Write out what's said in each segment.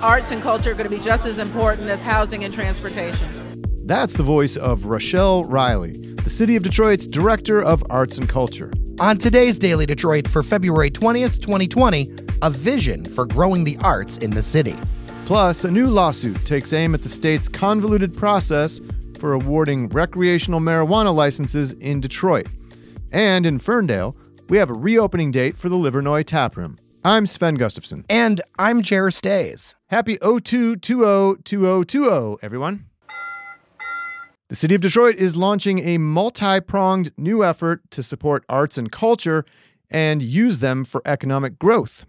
arts and culture are going to be just as important as housing and transportation. That's the voice of Rochelle Riley, the City of Detroit's Director of Arts and Culture. On today's Daily Detroit for February 20th, 2020, a vision for growing the arts in the city. Plus, a new lawsuit takes aim at the state's convoluted process for awarding recreational marijuana licenses in Detroit. And in Ferndale, we have a reopening date for the Livernois taproom. I'm Sven Gustafson. And I'm Jer Stays. Happy 02202020, everyone. The City of Detroit is launching a multi-pronged new effort to support arts and culture and use them for economic growth.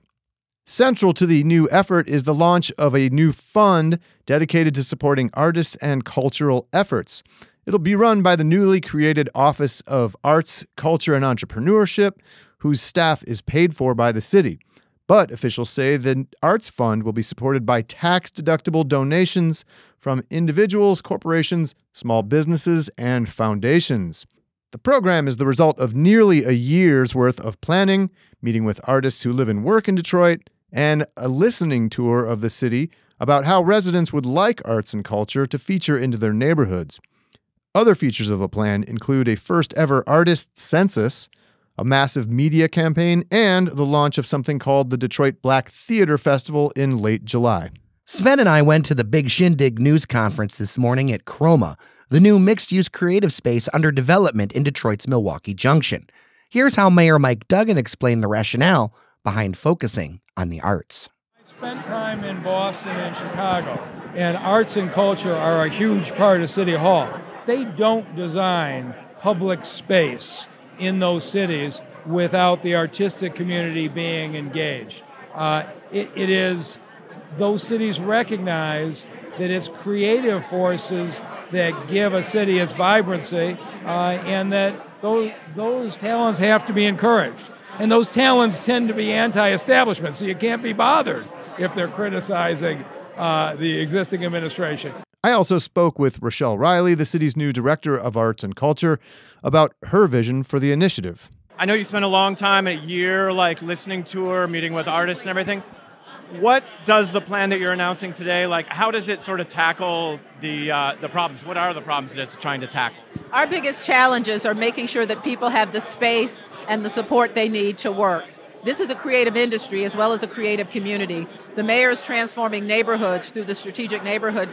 Central to the new effort is the launch of a new fund dedicated to supporting artists and cultural efforts. It'll be run by the newly created Office of Arts, Culture, and Entrepreneurship, whose staff is paid for by the city. But officials say the Arts Fund will be supported by tax-deductible donations from individuals, corporations, small businesses, and foundations. The program is the result of nearly a year's worth of planning, meeting with artists who live and work in Detroit, and a listening tour of the city about how residents would like arts and culture to feature into their neighborhoods. Other features of the plan include a first-ever artist census, a massive media campaign, and the launch of something called the Detroit Black Theater Festival in late July. Sven and I went to the Big Shindig News Conference this morning at Chroma, the new mixed-use creative space under development in Detroit's Milwaukee Junction. Here's how Mayor Mike Duggan explained the rationale behind focusing on the arts. I spent time in Boston and Chicago, and arts and culture are a huge part of City Hall. They don't design public space in those cities without the artistic community being engaged. It is those cities recognize that it's creative forces that give a city its vibrancy, and that those talents have to be encouraged. And those talents tend to be anti-establishment, so you can't be bothered if they're criticizing the existing administration. I also spoke with Rochelle Riley, the city's new Director of Arts and Culture, about her vision for the initiative. I know you spent a long time, a year, listening to her, meeting with artists and everything. What does the plan that you're announcing today, how does it sort of tackle the problems? What are the problems that it's trying to tackle? Our biggest challenges are making sure that people have the space and the support they need to work. This is a creative industry as well as a creative community. The mayor is transforming neighborhoods through the Strategic Neighborhood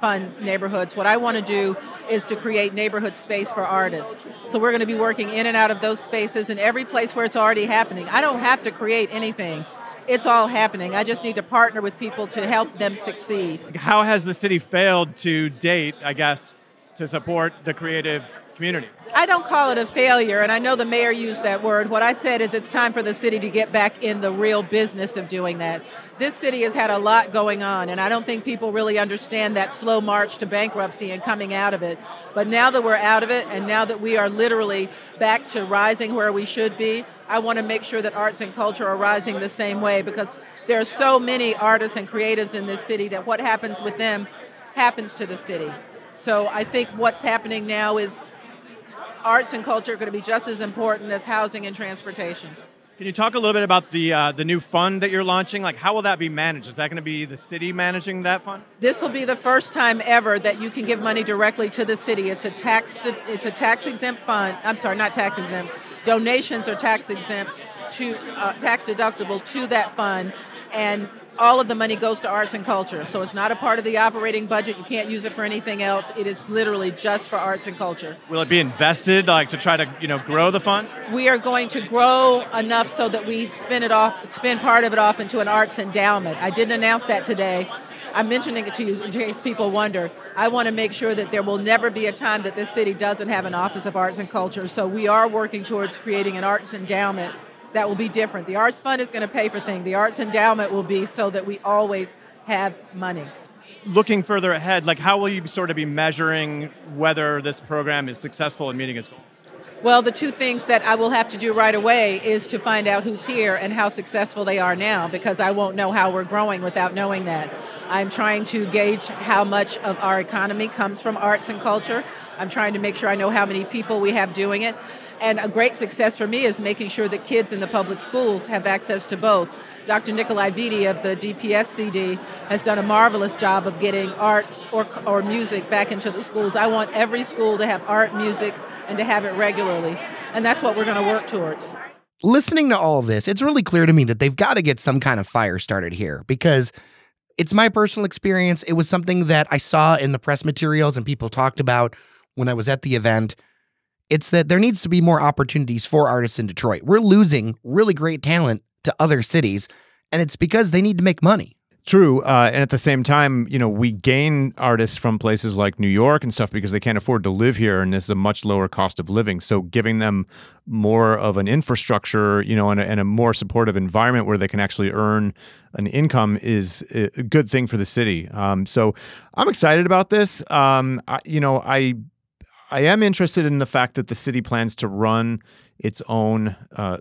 Fund neighborhoods. What I want to do is to create neighborhood space for artists. So we're going to be working in and out of those spaces in every place where it's already happening. I don't have to create anything. It's all happening. I just need to partner with people to help them succeed. How has the city failed to date, I guess, to support the creative community? I don't call it a failure, and I know the mayor used that word. What I said is it's time for the city to get back in the real business of doing that. This city has had a lot going on, and I don't think people really understand that slow march to bankruptcy and coming out of it. But now that we're out of it, and now that we are literally back to rising where we should be, I want to make sure that arts and culture are rising the same way, because there are so many artists and creatives in this city that what happens with them happens to the city. So I think what's happening now is arts and culture are going to be just as important as housing and transportation. Can you talk a little bit about the new fund that you're launching? How will that be managed? Is that going to be the city managing that fund? This will be the first time ever that you can give money directly to the city. It's a tax-exempt fund. I'm sorry, not tax-exempt. Donations are tax-exempt to tax-deductible to that fund, and all of the money goes to arts and culture. So it's not a part of the operating budget. You can't use it for anything else. It is literally just for arts and culture. Will it be invested, to try to, grow the fund? We are going to grow enough so that we spend part of it off into an arts endowment. I didn't announce that today. I'm mentioning it to you in case people wonder. I want to make sure that there will never be a time that this city doesn't have an Office of Arts and Culture. So we are working towards creating an arts endowment that will be different. The Arts Fund is going to pay for things. The Arts Endowment will be so that we always have money. Looking further ahead, how will you sort of be measuring whether this program is successful in meeting its goal? Well, the two things that I will have to do right away is to find out who's here and how successful they are now, because I won't know how we're growing without knowing that. I'm trying to gauge how much of our economy comes from arts and culture. I'm trying to make sure I know how many people we have doing it. And a great success for me is making sure that kids in the public schools have access to both. Dr. Nikolai Viti of the DPS CD has done a marvelous job of getting arts or music back into the schools. I want every school to have art, music, and to have it regularly. And that's what we're going to work towards. Listening to all of this, it's really clear to me that they've got to get some kind of fire started here, because it's my personal experience. It was something that I saw in the press materials and people talked about when I was at the event. It's that there needs to be more opportunities for artists in Detroit. We're losing really great talent to other cities, and it's because they need to make money. True. And at the same time, we gain artists from places like New York and stuff because they can't afford to live here, and it's a much lower cost of living. So giving them more of an infrastructure, and a more supportive environment where they can actually earn an income is a good thing for the city. So I'm excited about this. I am interested in the fact that the city plans to run its own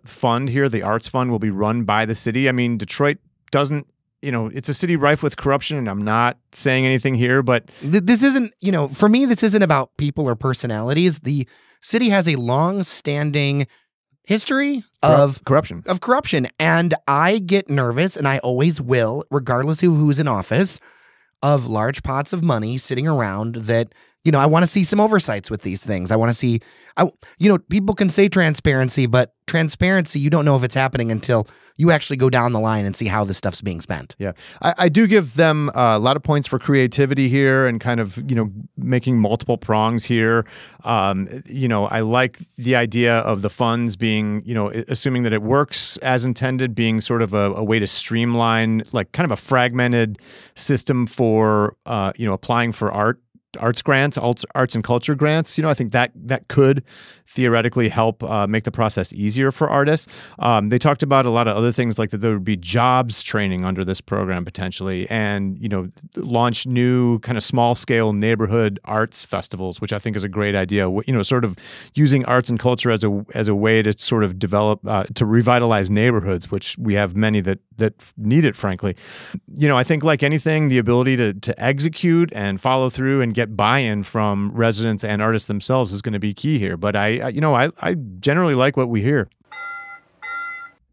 fund here. The Arts Fund will be run by the city. I mean, Detroit doesn't, it's a city rife with corruption, and I'm not saying anything here, but this isn't, for me, this isn't about people or personalities. The city has a long-standing history of corruption. And I get nervous, and I always will, regardless of who's in office, of large pots of money sitting around that, I want to see some oversights with these things. I want to see, people can say transparency, but transparency, you don't know if it's happening until you actually go down the line and see how this stuff's being spent. Yeah. I do give them a lot of points for creativity here and kind of, making multiple prongs here. I like the idea of the funds being, assuming that it works as intended, being sort of a way to streamline, like kind of a fragmented system for, applying for arts grants, arts and culture grants. I think that could theoretically help make the process easier for artists. They talked about a lot of other things, like that there would be jobs training under this program potentially, and launch new kind of small scale neighborhood arts festivals, which I think is a great idea. Sort of using arts and culture as a way to sort of develop to revitalize neighborhoods, which we have many that need it, frankly. I think like anything, the ability to execute and follow through and get buy-in from residents and artists themselves is going to be key here. But I generally like what we hear.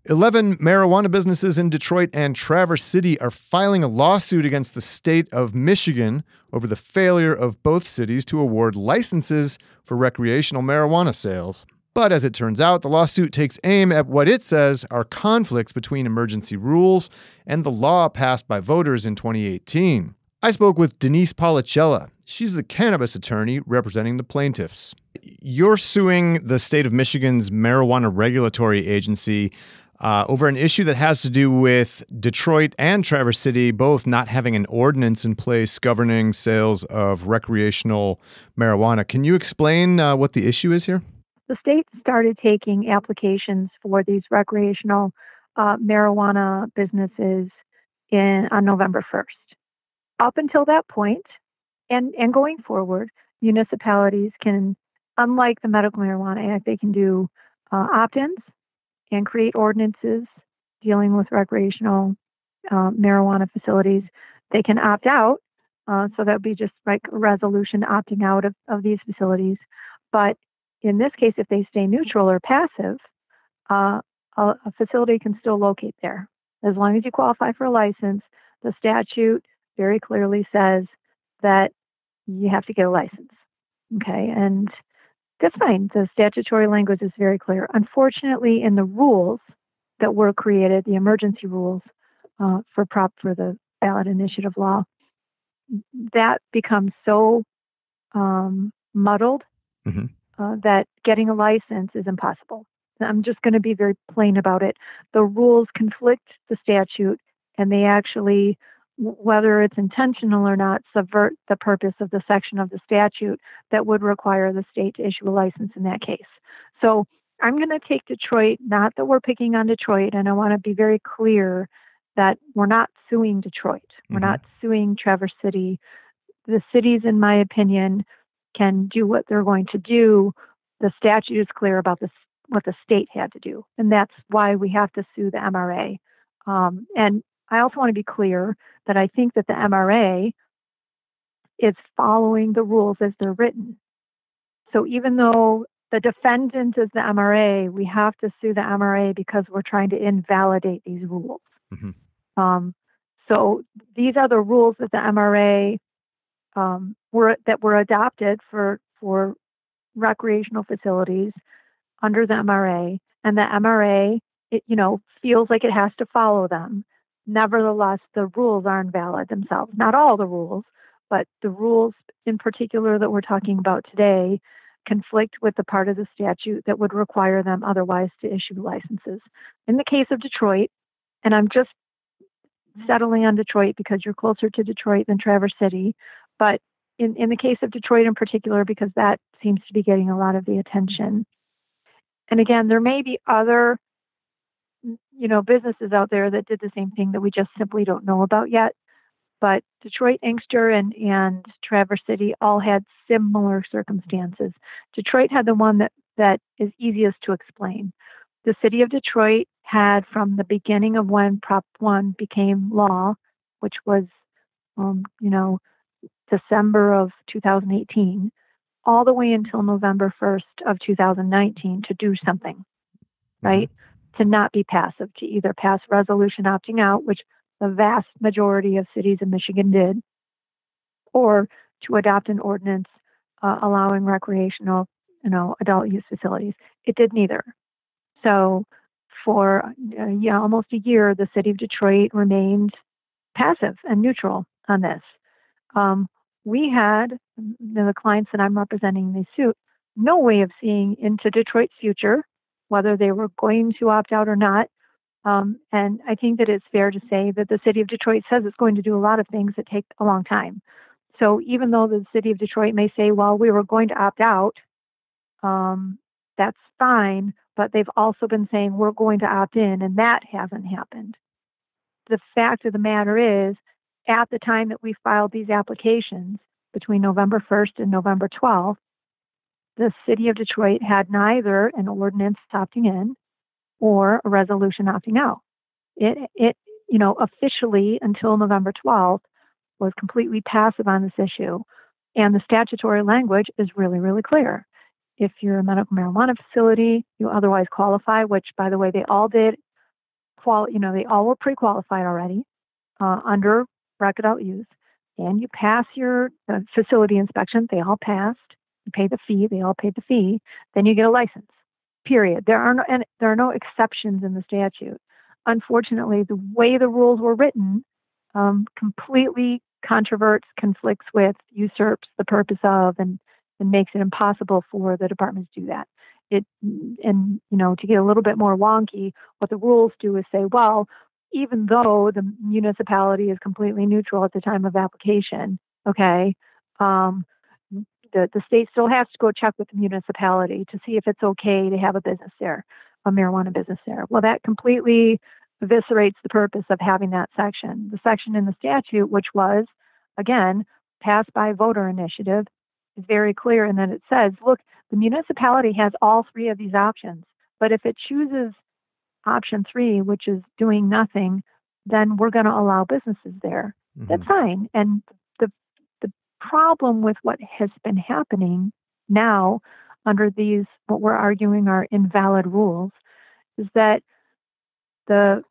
11 marijuana businesses in Detroit and Traverse City are filing a lawsuit against the state of Michigan over the failure of both cities to award licenses for recreational marijuana sales. But as it turns out, the lawsuit takes aim at what it says are conflicts between emergency rules and the law passed by voters in 2018. I spoke with Denise Pollicella. She's the cannabis attorney representing the plaintiffs. You're suing the state of Michigan's marijuana regulatory agency over an issue that has to do with Detroit and Traverse City both not having an ordinance in place governing sales of recreational marijuana. Can you explain what the issue is here? The state started taking applications for these recreational marijuana businesses on November 1st. Up until that point, and going forward, municipalities can, unlike the Medical Marijuana Act, they can do opt-ins and create ordinances dealing with recreational marijuana facilities. They can opt out, so that would be just like a resolution opting out of these facilities. But in this case, if they stay neutral or passive, a facility can still locate there. As long as you qualify for a license, the statute very clearly says that you have to get a license. Okay, and that's fine. The statutory language is very clear. Unfortunately, in the rules that were created, the emergency rules for the ballot initiative law, that becomes so muddled that getting a license is impossible. I'm just going to be very plain about it. The rules conflict the statute, and they actually, whether it's intentional or not, subvert the purpose of the section of the statute that would require the state to issue a license in that case. So I'm going to take Detroit, not that we're picking on Detroit, and I want to be very clear that we're not suing Detroit. We're not suing Traverse City. The cities, in my opinion, can do what they're going to do. The statute is clear about what the state had to do, and that's why we have to sue the MRA. And I also want to be clear that I think that the MRA is following the rules as they're written. So even though the defendant is the MRA. We have to sue the MRA because we're trying to invalidate these rules. Mhm. So these are the rules that the MRA were adopted for recreational facilities under the MRA, and the MRA, feels like it has to follow them. Nevertheless, the rules are invalid themselves. Not all the rules, but the rules in particular that we're talking about today conflict with the part of the statute that would require them otherwise to issue licenses. In the case of Detroit, and I'm just settling on Detroit because you're closer to Detroit than Traverse City, but in the case of Detroit in particular, because that seems to be getting a lot of the attention. And again, there may be other, businesses out there that did the same thing that we just simply don't know about yet. But Detroit, Inkster, and Traverse City all had similar circumstances. Detroit had the one that is easiest to explain. The city of Detroit had, from the beginning of when Prop 1 became law, which was, December of 2018, all the way until November 1st of 2019 to do something, right? To not be passive, to either pass resolution opting out, which the vast majority of cities in Michigan did, or to adopt an ordinance allowing recreational, adult use facilities. It did neither. So for almost a year, the city of Detroit remained passive and neutral on this. We had, the clients that I'm representing in this suit, no way of seeing into Detroit's future, whether they were going to opt out or not. And I think that it's fair to say that the city of Detroit says it's going to do a lot of things that take a long time. So even though the city of Detroit may say, well, we were going to opt out, that's fine, but they've also been saying we're going to opt in, and that hasn't happened. The fact of the matter is, at the time that we filed these applications between November 1st and November 12th, the city of Detroit had neither an ordinance opting in or a resolution opting out. It officially until November 12th was completely passive on this issue. And the statutory language is really, really clear. If you're a medical marijuana facility, you otherwise qualify, which, by the way, they all did. They all were pre-qualified already under rec adult use, and you pass your facility inspection. They all passed. You pay the fee. They all paid the fee. Then you get a license. Period. There are no exceptions in the statute. Unfortunately, the way the rules were written completely conflicts with, usurps the purpose of, and makes it impossible for the departments to do that. To get a little bit more wonky, what the rules do is say, well, even though the municipality is completely neutral at the time of application, okay, the state still has to go check with the municipality to see if it's okay to have a business there, a marijuana business there. Well, that completely eviscerates the purpose of having that section. The section in the statute, which was, again, passed by voter initiative, is very clear in that it says, look, the municipality has all three of these options, but if it chooses option 3, which is doing nothing, then we're going to allow businesses there. Mm-hmm. That's fine. And the problem with what has been happening now under these, what we're arguing are invalid rules, is that the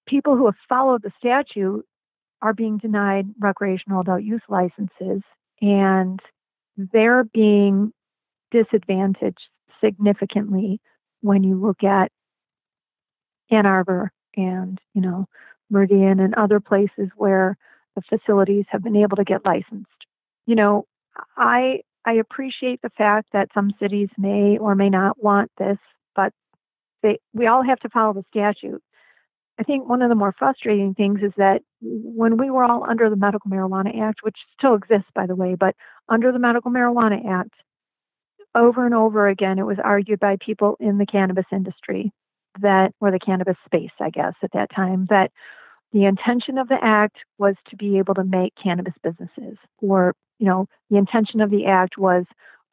people who have followed the statute are being denied recreational adult use licenses, and they're being disadvantaged significantly when you look at Ann Arbor and, Meridian and other places where the facilities have been able to get licensed. I appreciate the fact that some cities may or may not want this, but we all have to follow the statute. I think one of the more frustrating things is that when we were all under the Medical Marijuana Act, which still exists, by the way, but under the Medical Marijuana Act, over and over again, it was argued by people in the cannabis industry or the cannabis space, I guess, at that time, that the intention of the act was to be able to make cannabis businesses, or, the intention of the act was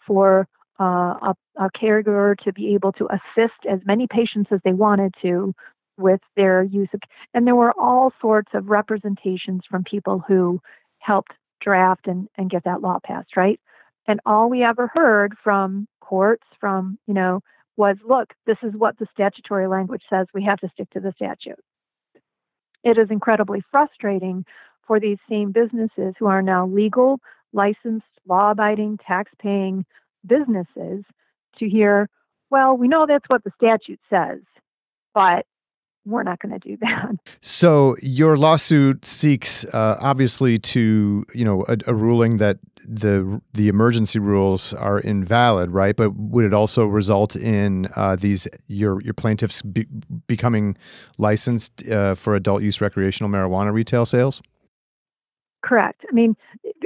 for a caregiver to be able to assist as many patients as they wanted to with their use of, and there were all sorts of representations from people who helped draft and get that law passed, right? And all we ever heard from courts from, was, look, this is what the statutory language says. We have to stick to the statute. It is incredibly frustrating for these same businesses who are now legal, licensed, law-abiding, tax-paying businesses to hear, well, we know that's what the statute says, but we're not going to do that. So your lawsuit seeks, obviously, to a ruling that the emergency rules are invalid, right? But would it also result in your plaintiffs becoming licensed for adult use recreational marijuana retail sales? Correct. I mean,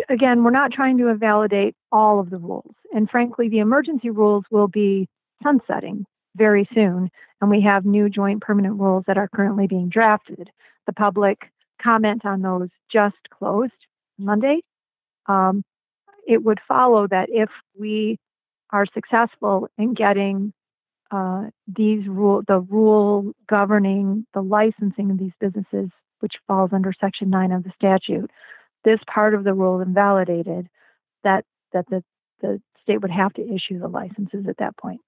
again, we're not trying to invalidate all of the rules, and frankly, the emergency rules will be sunsetting very soon, and we have new joint permanent rules that are currently being drafted. The public comment on those just closed Monday. It would follow that if we are successful in getting the rule governing the licensing of these businesses, which falls under Section 9 of the statute, this part of the rule invalidated, that the state would have to issue the licenses at that point.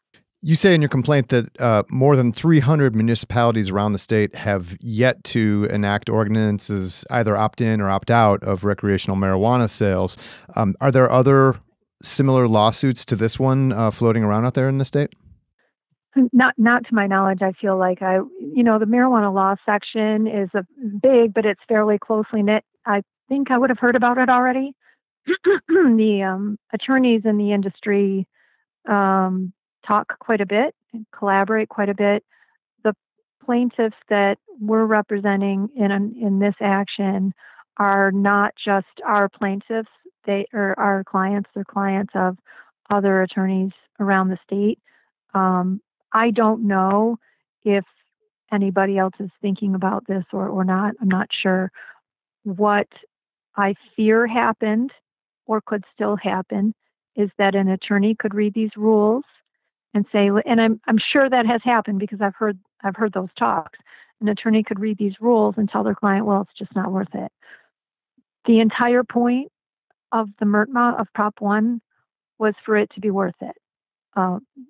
You say in your complaint that more than 300 municipalities around the state have yet to enact ordinances, either opt in or opt out of recreational marijuana sales. Are there other similar lawsuits to this one floating around out there in the state? Not to my knowledge. I feel like the marijuana law section is big, but it's fairly closely knit. I think I would have heard about it already. The attorneys in the industry talk quite a bit and collaborate quite a bit. The plaintiffs that we're representing in this action are not just our plaintiffs; they are our clients. They're clients of other attorneys around the state. I don't know if anybody else is thinking about this or not. I'm not sure. What I fear happened or could still happen is that an attorney could read these rules and say, and I'm sure that has happened because I've heard those talks. An attorney could read these rules and tell their client, well, it's just not worth it. The entire point of the MRTMA of Prop 1 was for it to be worth it.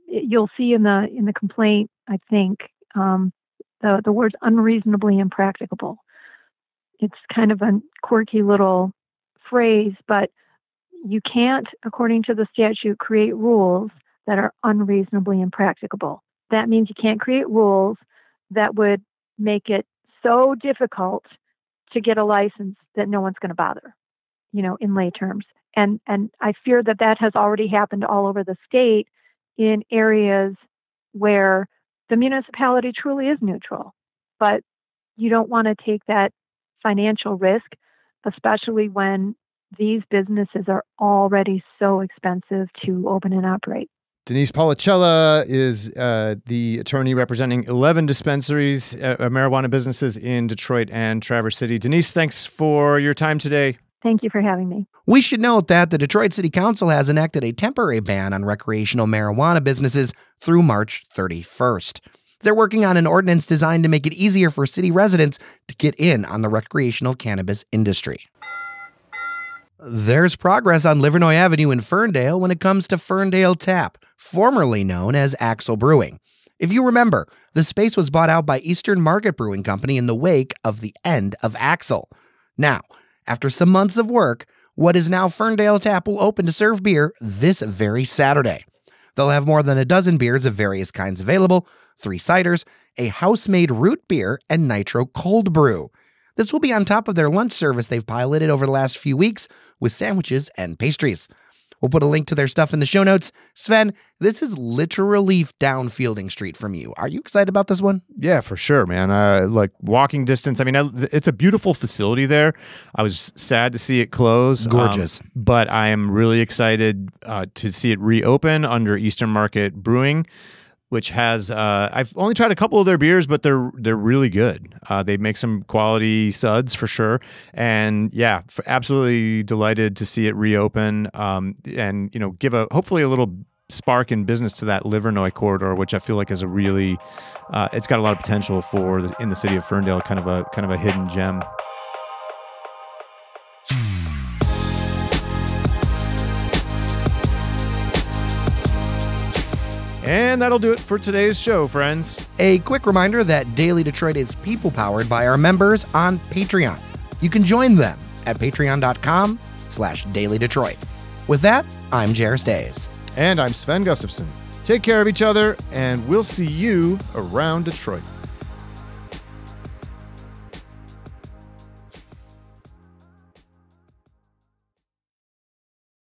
You'll see in the complaint, I think, the words unreasonably impracticable. It's kind of a quirky little phrase, but you can't, according to the statute, create rules that are unreasonably impracticable. That means you can't create rules that would make it so difficult to get a license that no one's going to bother, in lay terms. And I fear that has already happened all over the state in areas where the municipality truly is neutral. But you don't want to take that financial risk, especially when these businesses are already so expensive to open and operate. Denise Pollicella is the attorney representing 11 dispensaries, marijuana businesses in Detroit and Traverse City. Denise, thanks for your time today. Thank you for having me. We should note that the Detroit City Council has enacted a temporary ban on recreational marijuana businesses through March 31st. They're working on an ordinance designed to make it easier for city residents to get in on the recreational cannabis industry. There's progress on Livernois Avenue in Ferndale when it comes to Ferndale Tap, formerly known as Axel Brewing. If you remember, the space was bought out by Eastern Market Brewing Company in the wake of the end of Axel. Now, after some months of work, what is now Ferndale Tap will open to serve beer this very Saturday. They'll have more than a dozen beers of various kinds available, 3 ciders, a house-made root beer, and nitro cold brew. This will be on top of their lunch service they've piloted over the last few weeks with sandwiches and pastries. We'll put a link to their stuff in the show notes. Sven, this is literally down Fielding Street from you. Are you excited about this one? Yeah, for sure, man. Like walking distance. I mean, it's a beautiful facility there. I was sad to see it close. Gorgeous. But I am really excited to see it reopen under Eastern Market Brewing, which has I've only tried a couple of their beers, but they're really good. They make some quality suds for sure, and yeah, absolutely delighted to see it reopen. And give hopefully a little spark in business to that Livernois corridor, which I feel like is a really it's got a lot of potential for in the city of Ferndale, kind of a hidden gem. And that'll do it for today's show, friends. A quick reminder that Daily Detroit is people-powered by our members on Patreon. You can join them at patreon.com/dailydetroit. With that, I'm Jairus Days. And I'm Sven Gustafson. Take care of each other, and we'll see you around Detroit.